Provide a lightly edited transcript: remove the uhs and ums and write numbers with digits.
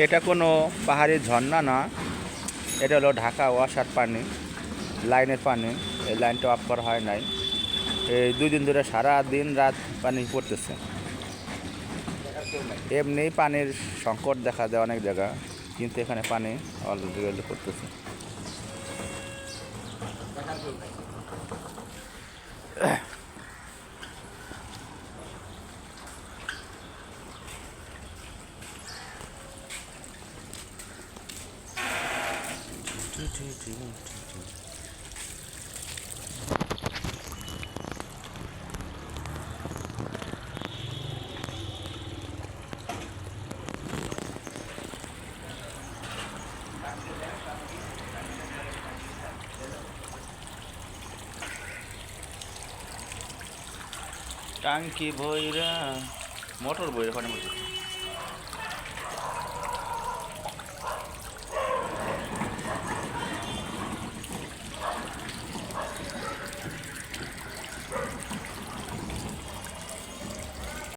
এটা কোনো পাহাড়ি ঝর্ণা না, এটা হলো ঢাকা ওয়াসার পানি, লাইনের পানি। এই লাইনটা অফ করা হয় নাই। এই 2 দিন ধরে সারা দিন রাত পানি পড়তেছে। এমনি পানির সংকট দেখা যায় অনেক জায়গা, কিন্তু এখানে পানি অলরেডি করতেছে। টাঙ্কি বইরা মোটর বইরা পানি পড়তেছে।